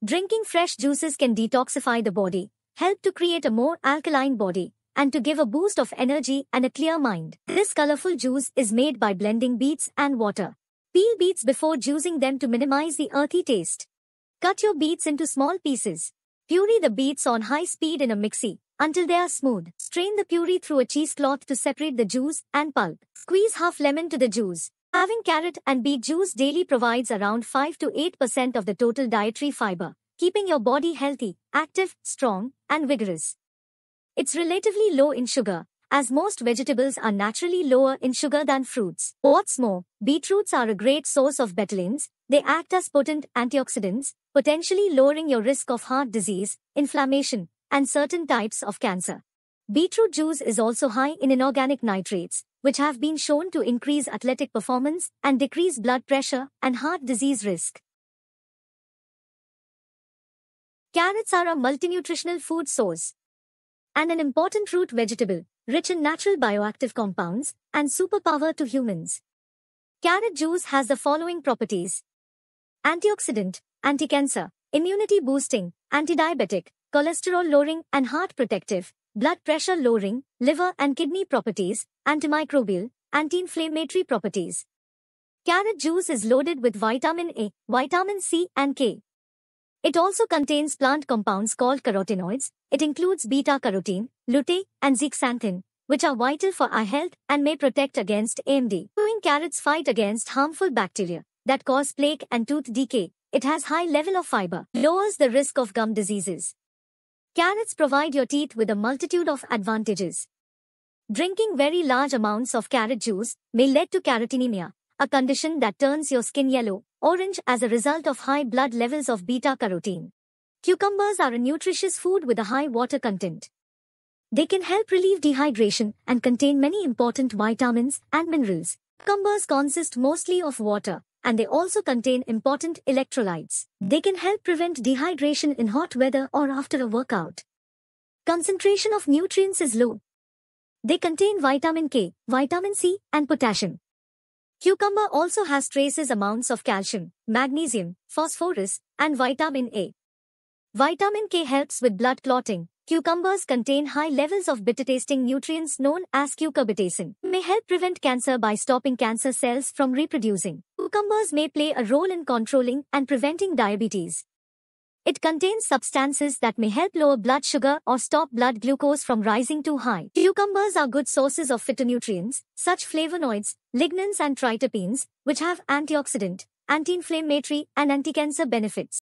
Drinking fresh juices can detoxify the body, help to create a more alkaline body, and to give a boost of energy and a clear mind. This colorful juice is made by blending beets and water. Peel beets before juicing them to minimize the earthy taste. Cut your beets into small pieces. Puree the beets on high speed in a mixie until they are smooth. Strain the puree through a cheesecloth to separate the juice and pulp. Squeeze half lemon to the juice. Having carrot and beet juice daily provides around 5 to 8% of the total dietary fiber, keeping your body healthy, active, strong, and vigorous. It's relatively low in sugar, as most vegetables are naturally lower in sugar than fruits. What's more, beetroots are a great source of betalains. They act as potent antioxidants, potentially lowering your risk of heart disease, inflammation, and certain types of cancer. Beetroot juice is also high in inorganic nitrates, which have been shown to increase athletic performance and decrease blood pressure and heart disease risk. Carrots are a multinutritional food source and an important root vegetable, rich in natural bioactive compounds and superpower to humans. Carrot juice has the following properties: antioxidant, anti-cancer, immunity boosting, anti-diabetic, cholesterol lowering and heart protective, blood pressure lowering, liver and kidney properties, antimicrobial, anti-inflammatory properties. Carrot juice is loaded with vitamin A, vitamin C and K. It also contains plant compounds called carotenoids. It includes beta-carotene, lutein, and zeaxanthin, which are vital for eye health and may protect against AMD. Chewing carrots fight against harmful bacteria that cause plaque and tooth decay. It has high level of fiber, lowers the risk of gum diseases. Carrots provide your teeth with a multitude of advantages. Drinking very large amounts of carrot juice may lead to carotenemia, a condition that turns your skin yellow, orange as a result of high blood levels of beta-carotene. Cucumbers are a nutritious food with a high water content. They can help relieve dehydration and contain many important vitamins and minerals. Cucumbers consist mostly of water, and they also contain important electrolytes. They can help prevent dehydration in hot weather or after a workout. Concentration of nutrients is low. They contain vitamin K, vitamin C, and potassium. Cucumber also has traces amounts of calcium, magnesium, phosphorus, and vitamin A. Vitamin K helps with blood clotting. Cucumbers contain high levels of bitter-tasting nutrients known as cucurbitacin. May help prevent cancer by stopping cancer cells from reproducing. Cucumbers may play a role in controlling and preventing diabetes. It contains substances that may help lower blood sugar or stop blood glucose from rising too high. Cucumbers are good sources of phytonutrients, such flavonoids, lignans and triterpenes, which have antioxidant, anti-inflammatory and anti-cancer benefits.